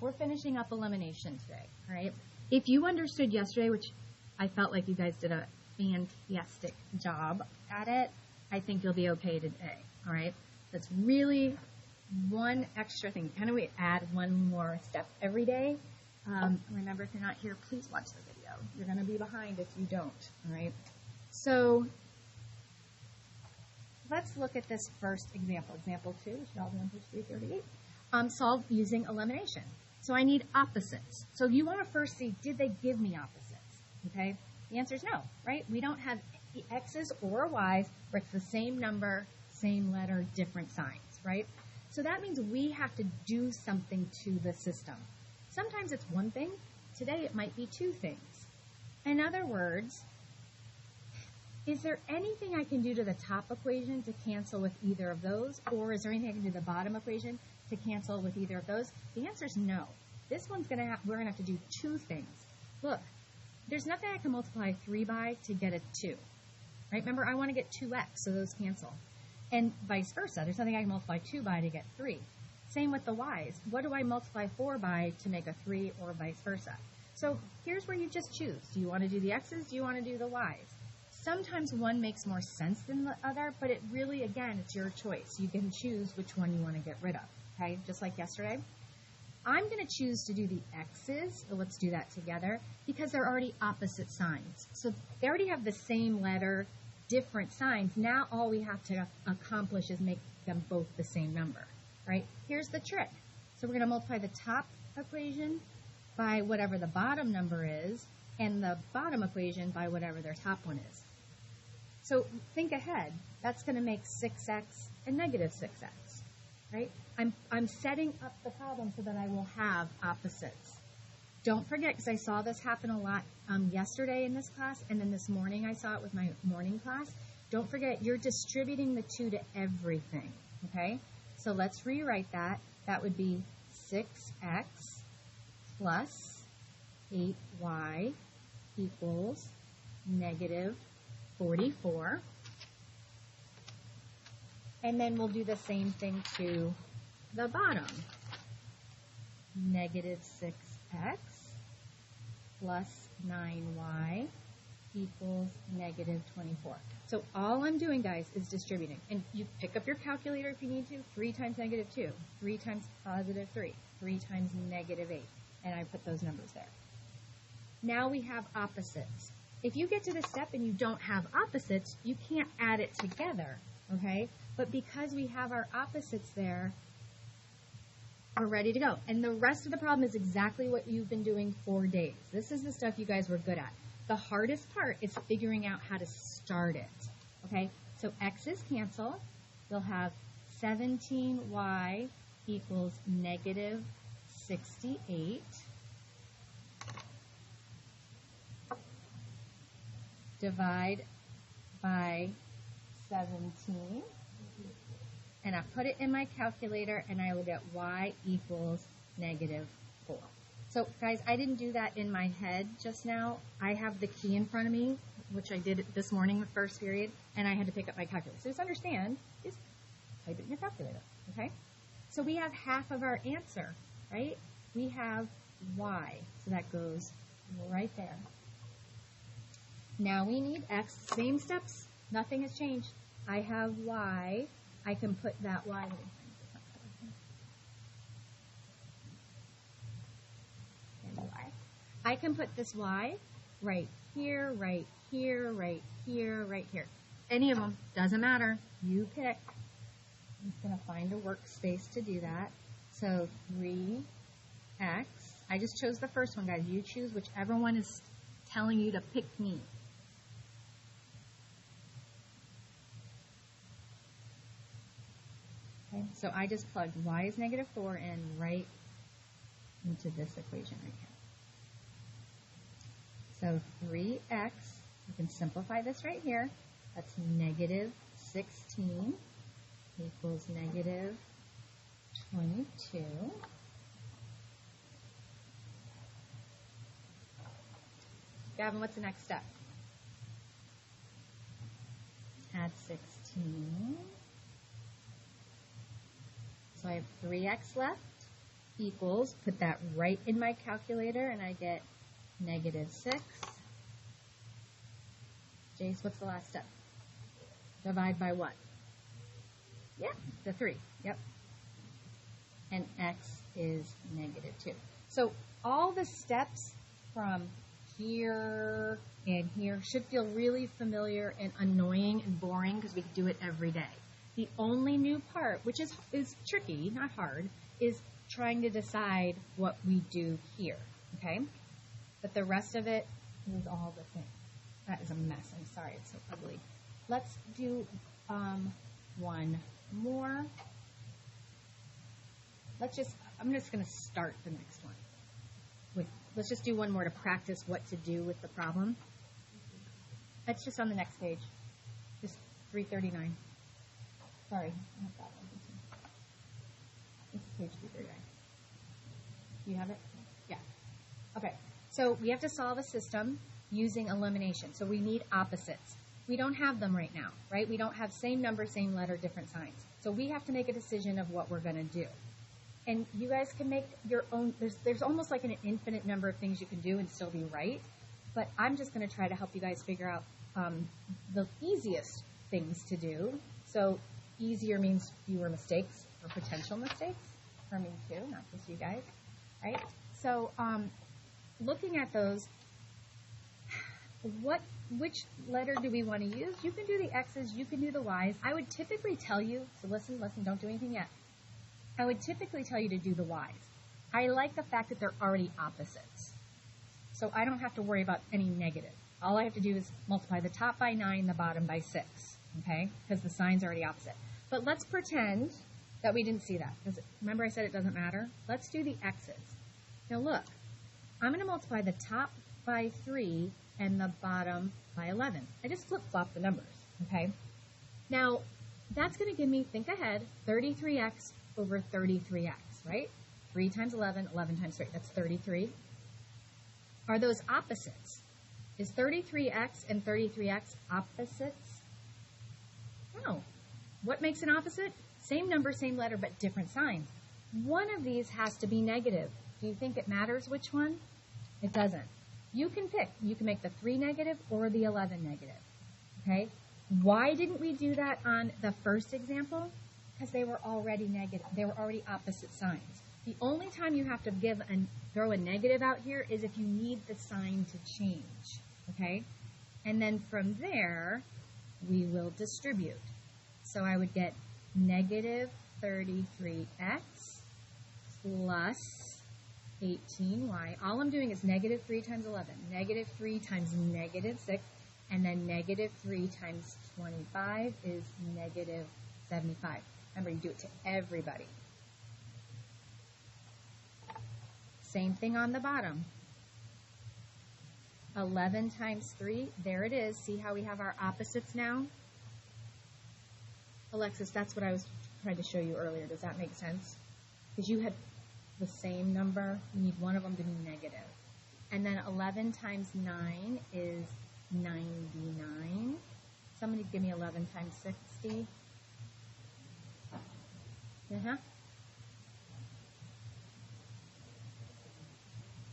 we're finishing up elimination today, all right? If you understood yesterday, which I felt like you guys did a fantastic job at it, I think you'll be okay today, all right? That's really one extra thing. Kind of we add one more step every day. Remember, if you're not here, please watch the video. You're going to be behind if you don't, all right? So let's look at this first example. Example 2, which is all on page 338. Solve using elimination. So I need opposites. So you want to first see, did they give me opposites? Okay? The answer is no, right? We don't have x's or y's where it's the same number, same letter, different signs, right? So that means we have to do something to the system. Sometimes it's one thing. Today it might be two things. In other words, is there anything I can do to the top equation to cancel with either of those? Or is there anything I can do to the bottom equation to cancel with either of those? The answer is no. This one's we're going to have to do two things. Look, there's nothing I can multiply 3 by to get a 2. Right? Remember, I want to get 2x, so those cancel. And vice versa. There's nothing I can multiply 2 by to get 3. Same with the y's. What do I multiply 4 by to make a 3 or vice versa? So here's where you just choose. Do you want to do the x's? Do you want to do the y's? Sometimes one makes more sense than the other, but it really, again, it's your choice. You can choose which one you want to get rid of, okay? Just like yesterday. I'm going to choose to do the x's, so let's do that together, because they're already opposite signs. So they already have the same letter, different signs. Now all we have to accomplish is make them both the same number, right? Here's the trick. So we're going to multiply the top equation by whatever the bottom number is, and the bottom equation by whatever their top one is. So think ahead. That's going to make 6x and negative 6x, right? I'm setting up the problem so that I will have opposites. Don't forget, because I saw this happen a lot yesterday in this class, and then this morning I saw it with my morning class. Don't forget, you're distributing the 2 to everything, okay? So let's rewrite that. That would be 6x plus 8y equals negative 44. And then we'll do the same thing to the bottom. Negative 6x plus 9y equals negative 24. So all I'm doing, guys, is distributing. And you pick up your calculator if you need to. 3 times negative 2, 3 times positive 3, 3 times negative 8. And I put those numbers there. Now we have opposites. If you get to this step and you don't have opposites, you can't add it together, okay? But because we have our opposites there, we're ready to go. And the rest of the problem is exactly what you've been doing for days. This is the stuff you guys were good at. The hardest part is figuring out how to start it, okay? So x's cancel. You'll have 17y equals negative 68. Divide by 17. And I put it in my calculator, and I will get y equals negative 4. So, guys, I didn't do that in my head just now. I have the key in front of me, which I did this morning, the first period, and I had to pick up my calculator. So just understand, just type it in your calculator, okay? So we have half of our answer, right? We have y, so that goes right there. Now we need x, same steps, nothing has changed. I have y, I can put that y, I can put this y right here, right here, right here, right here. Any of them, doesn't matter, you pick. I'm just going to find a workspace to do that. So 3x, I just chose the first one, guys. You choose whichever one is telling you to pick me. Okay, so I just plugged y is negative 4 in right into this equation right here. So 3x, you can simplify this right here. That's negative 16 equals negative 22. Gavin, what's the next step? Add 16. So I have 3x left. equals, put that right in my calculator, and I get -6. Jace, what's the last step? Divide by what? Yep, the 3. Yep. And x is -2. So all the steps from here and here should feel really familiar and annoying and boring because we do it every day. The only new part, which is tricky, not hard, is trying to decide what we do here, okay? But the rest of it is all the same. That is a mess. I'm sorry, it's so ugly. Let's do one more. I'm just going to start the next one. Let's just do one more to practice what to do with the problem. That's just on the next page. Just 339. Sorry, I have that one. This is page 339. Do you have it? Yeah. Okay. So we have to solve a system using elimination. So we need opposites. We don't have them right now, right? We don't have same number, same letter, different signs. So we have to make a decision of what we're going to do. And you guys can make your own. There's almost like an infinite number of things you can do and still be right. But I'm just going to try to help you guys figure out the easiest things to do. So easier means fewer mistakes or potential mistakes for me too, not just you guys, right? So looking at those, which letter do we want to use? You can do the X's, you can do the Y's. I would typically tell you, so listen, don't do anything yet. I would typically tell you to do the Y's. I like the fact that they're already opposites. So I don't have to worry about any negative. All I have to do is multiply the top by 9, the bottom by 6, okay? Because the sign's already opposite. But let's pretend that we didn't see that. Remember I said it doesn't matter? Let's do the X's. Now look, I'm going to multiply the top by 3 and the bottom by 11. I just flip-flop the numbers, okay? Now, that's going to give me, think ahead, 33x over 33x, right? 3 times 11, 11 times 3, that's 33. Are those opposites? Is 33x and 33x opposites? No. What makes an opposite? Same number, same letter, but different signs. One of these has to be negative. Do you think it matters which one? It doesn't. You can pick. You can make the 3 negative or the 11 negative, okay? Why didn't we do that on the first example? Because they were already negative. They were already opposite signs. The only time you have to throw a negative out here is if you need the sign to change, okay? And then from there, we will distribute. So I would get negative 33x plus 18y. All I'm doing is negative 3 times 11, negative 3 times negative 6, and then negative 3 times 25 is negative 75. Remember, you do it to everybody. Same thing on the bottom. 11 times 3, there it is. See how we have our opposites now? Alexis, that's what I was trying to show you earlier. Does that make sense? Because you had the same number. You need one of them to be negative. And then 11 times 9 is 99. Somebody give me 11 times 60. Uh-huh.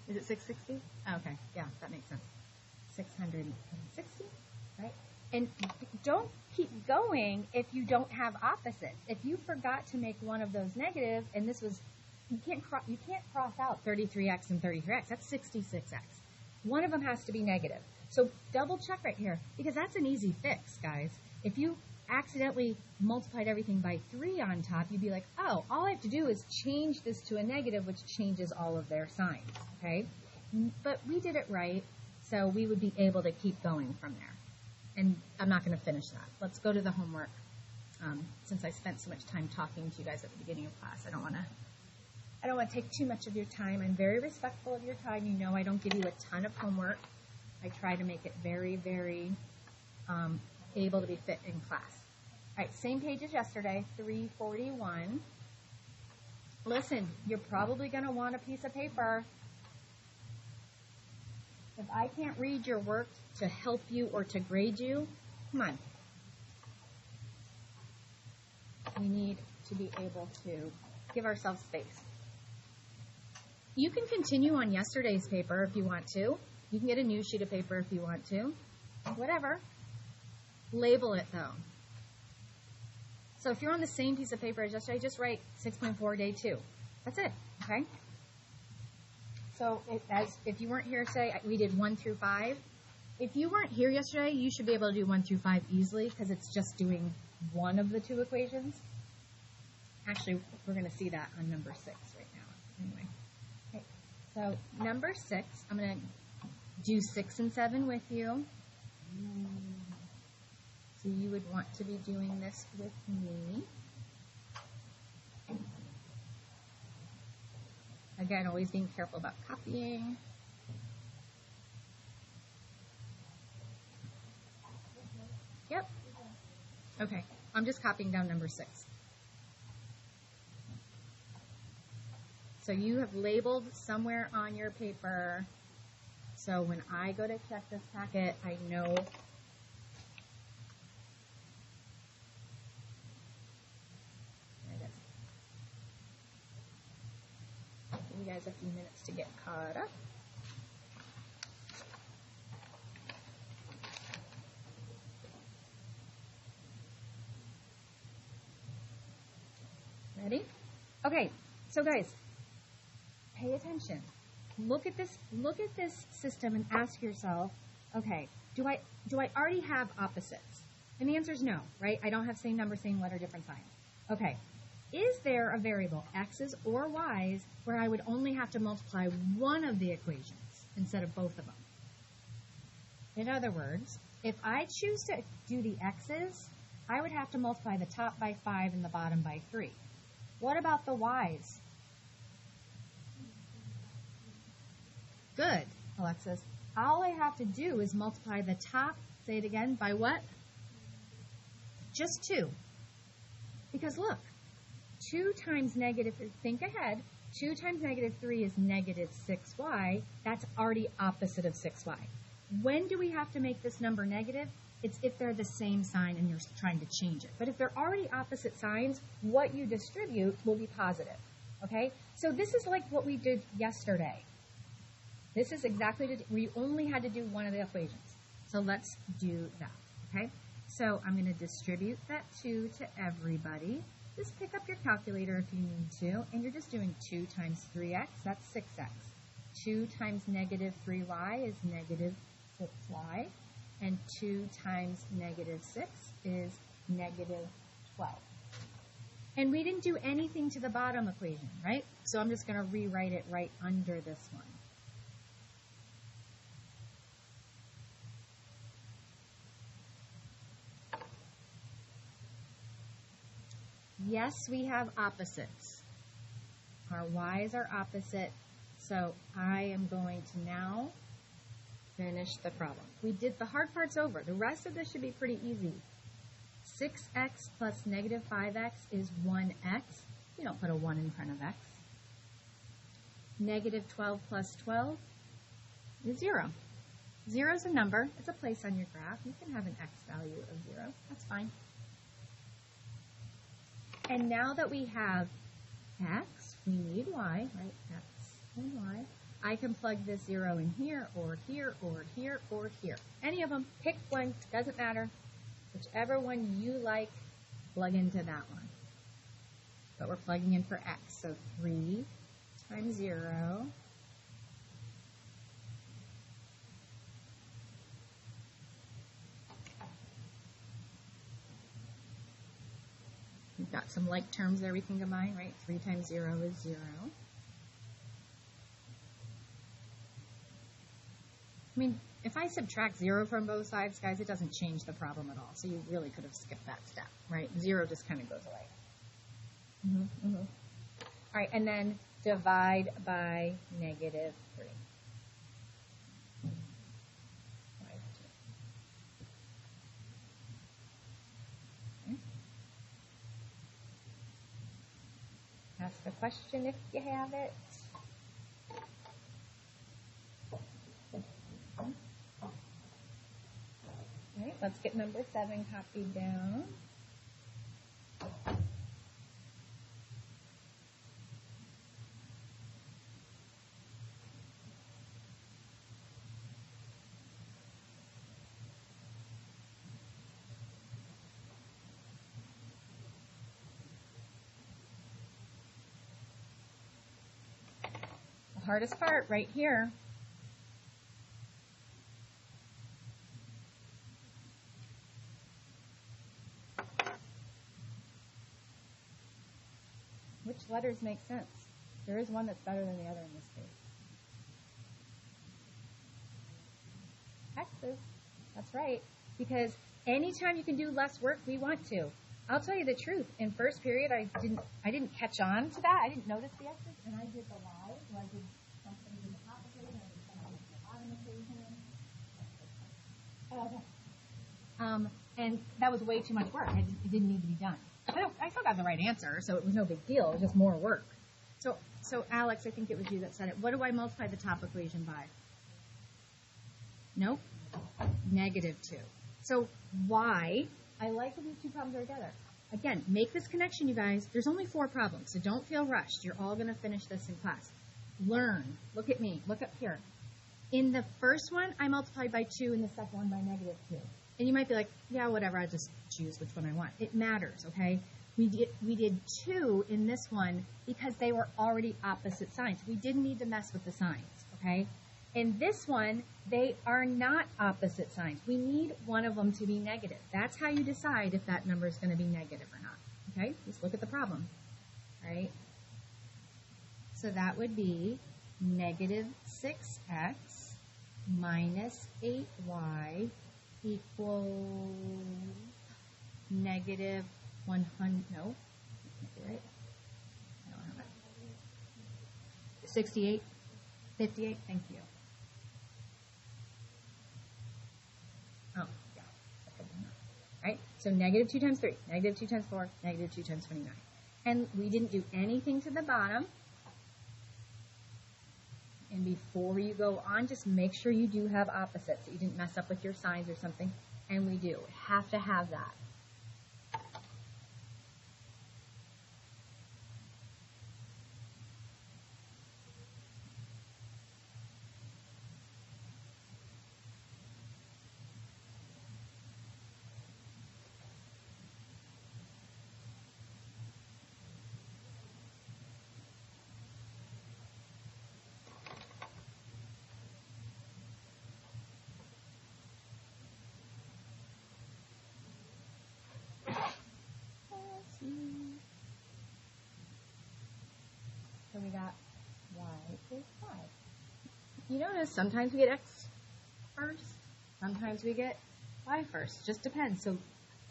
Is it 660? Okay, yeah, that makes sense. 660, right? And don't keep going if you don't have opposites. If you forgot to make one of those negative, and this was, you can't cross out 33x and 33x. That's 66x. One of them has to be negative. So double check right here, because that's an easy fix, guys. If you accidentally multiplied everything by 3 on top, you'd be like, oh, all I have to do is change this to a negative, which changes all of their signs, okay? But we did it right, so we would be able to keep going from there. And I'm not going to finish that. Let's go to the homework. Since I spent so much time talking to you guys at the beginning of class, I don't want to take too much of your time. I'm very respectful of your time. You know I don't give you a ton of homework. I try to make it very, very able to be fit in class. All right, same page as yesterday, 341. Listen, you're probably going to want a piece of paper. If I can't read your work to help you or to grade you, come on. We need to be able to give ourselves space. You can continue on yesterday's paper if you want to. You can get a new sheet of paper if you want to. Whatever. Label it, though. So if you're on the same piece of paper as yesterday, just write 6.4 day 2. That's it, okay? So if you weren't here today, we did 1 through 5. If you weren't here yesterday, you should be able to do 1 through 5 easily because it's just doing one of the two equations. Actually, we're going to see that on number 6 right now. Anyway, okay. So number 6, I'm going to do 6 and 7 with you. So you would want to be doing this with me. Again, always being careful about copying. Yep. Okay, I'm just copying down number 6. So you have labeled somewhere on your paper. So when I go to check this packet, I know you guys a few minutes to get caught up. Ready? Okay, so guys, pay attention. Look at this system and ask yourself, okay, do I already have opposites? And the answer is no, right? I don't have same number, same letter, different sign. Okay. Is there a variable, x's or y's, where I would only have to multiply one of the equations instead of both of them? In other words, if I choose to do the x's, I would have to multiply the top by 5 and the bottom by 3. What about the y's? Good, Alexis. All I have to do is multiply the top, say it again, by what? Just 2. Because look, 2 times negative, think ahead, 2 times negative 3 is negative 6y. That's already opposite of 6y. When do we have to make this number negative? It's if they're the same sign and you're trying to change it. But if they're already opposite signs, what you distribute will be positive. Okay? So this is like what we did yesterday. This is exactly, we only had to do one of the equations. So let's do that. Okay? So I'm going to distribute that 2 to everybody. Just pick up your calculator if you need to, and you're just doing 2 times 3x, that's 6x. 2 times negative 3y is negative 6y, and 2 times negative 6 is negative 12. And we didn't do anything to the bottom equation, right? So I'm just going to rewrite it right under this one. Yes, we have opposites. Our y's are opposite, so I am going to now finish the problem. We did the hard parts over. The rest of this should be pretty easy. 6x plus negative 5x is 1x. You don't put a 1 in front of x. Negative 12 plus 12 is 0. 0 is a number. It's a place on your graph. You can have an x value of 0. That's fine. And now that we have x, we need y, right? X and y. I can plug this 0 in here, or here, or here, or here. Any of them. Pick one. Doesn't matter. Whichever one you like, plug into that one. But we're plugging in for x. So 3 times 0. We've got some like terms there we can combine, right? 3 times 0 is 0. I mean, if I subtract 0 from both sides, guys, it doesn't change the problem at all. So you really could have skipped that step, right? 0 just kind of goes away. All right, and then divide by negative 3. Ask a question if you have it. All right, let's get number 7 copied down. hardest part right here. Which letters make sense? There is one that's better than the other in this case. X's. That's right. Because anytime you can do less work, we want to. I'll tell you the truth. In first period, I didn't catch on to that. I didn't notice the X's, and I did the Y's. So I did something in the top equation, I did something in the bottom equation. And that was way too much work. It didn't need to be done. I still got the right answer, so it was no big deal. It was just more work. So Alex, I think it was you that said it. What do I multiply the top equation by? Nope. -2. So y, I like when these two problems are together. Again, make this connection, you guys. There's only 4 problems, so don't feel rushed. You're all going to finish this in class. Learn. Look at me. Look up here. In the first one, I multiplied by 2, and the second one by -2. And you might be like, yeah, whatever, I just choose which one I want. It matters, okay? We did 2 in this one because they were already opposite signs. We didn't need to mess with the signs, okay? In this one, they are not opposite signs. We need one of them to be negative. That's how you decide if that number is going to be negative or not, okay? Just look at the problem, right? So that would be -6x minus 8y equals -100, no, right? I don't have it. 68, 58, thank you. Oh, yeah. Right? So -2 times 3, -2 times 4, -2 times 29. And we didn't do anything to the bottom. And before you go on, just make sure you do have opposites, that you didn't mess up with your signs or something. And we do. Have to have that. So we got y is 5. You notice sometimes we get x first, sometimes we get y first. Just depends. So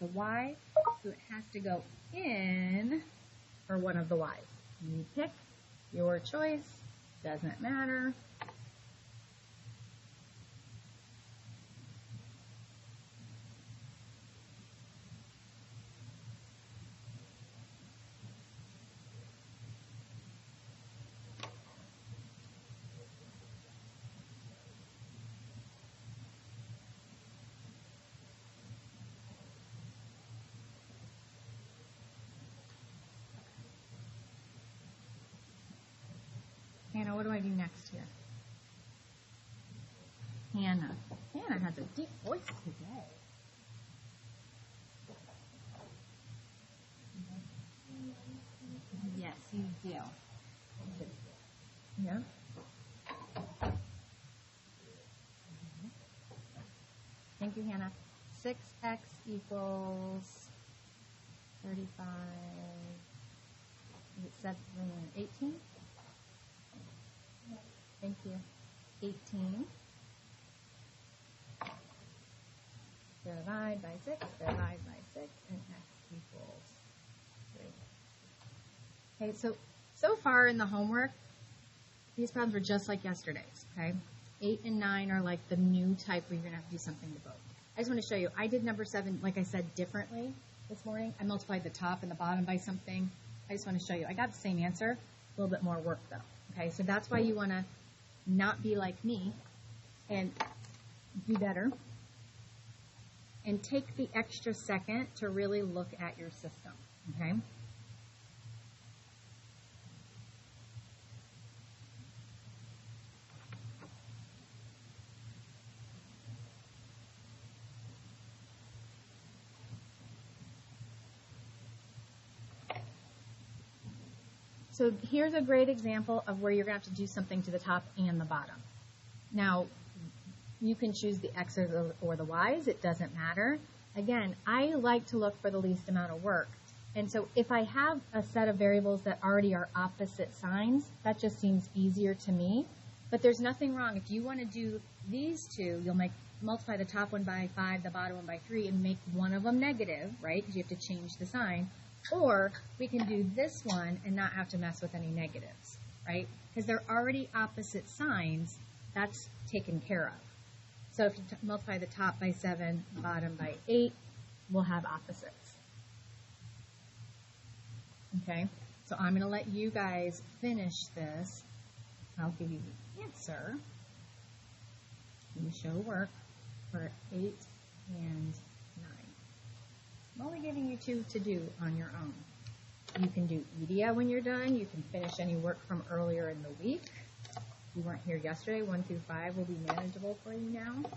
the y, so it has to go in for one of the y's. You pick your choice. Doesn't matter. Hannah, what do I do next here? Hannah. Hannah has a deep voice today. Yes, you do. Yeah? Thank you, Hannah. 6x equals 35. Is it 7, 18? Thank you. 18. Divide by 6, divide by 6, and x equals 3. Okay, so far in the homework, these problems were just like yesterday's, okay? 8 and 9 are like the new type where you're going to have to do something to both. I just want to show you. I did number 7, like I said, differently this morning. I multiplied the top and the bottom by something. I just want to show you. I got the same answer, a little bit more work though. Okay, so that's why you want to not be like me and do better. And take the extra second to really look at your system, okay? So here's a great example of where you're going to have to do something to the top and the bottom. Now, you can choose the X's or the Y's. It doesn't matter. Again, I like to look for the least amount of work. And so if I have a set of variables that already are opposite signs, that just seems easier to me. But there's nothing wrong. If you want to do these two, you'll multiply the top one by 5, the bottom one by 3, and make one of them negative, right? Because you have to change the sign. Or we can do this one and not have to mess with any negatives, right? Because they're already opposite signs. That's taken care of. So if you multiply the top by 7, bottom by 8, we'll have opposites. Okay, so I'm going to let you guys finish this. I'll give you the answer. You show work for 8 and 9. I'm only giving you 2 to do on your own. You can do EDIA when you're done. You can finish any work from earlier in the week. You weren't here yesterday. 1 through 5 will be manageable for you now.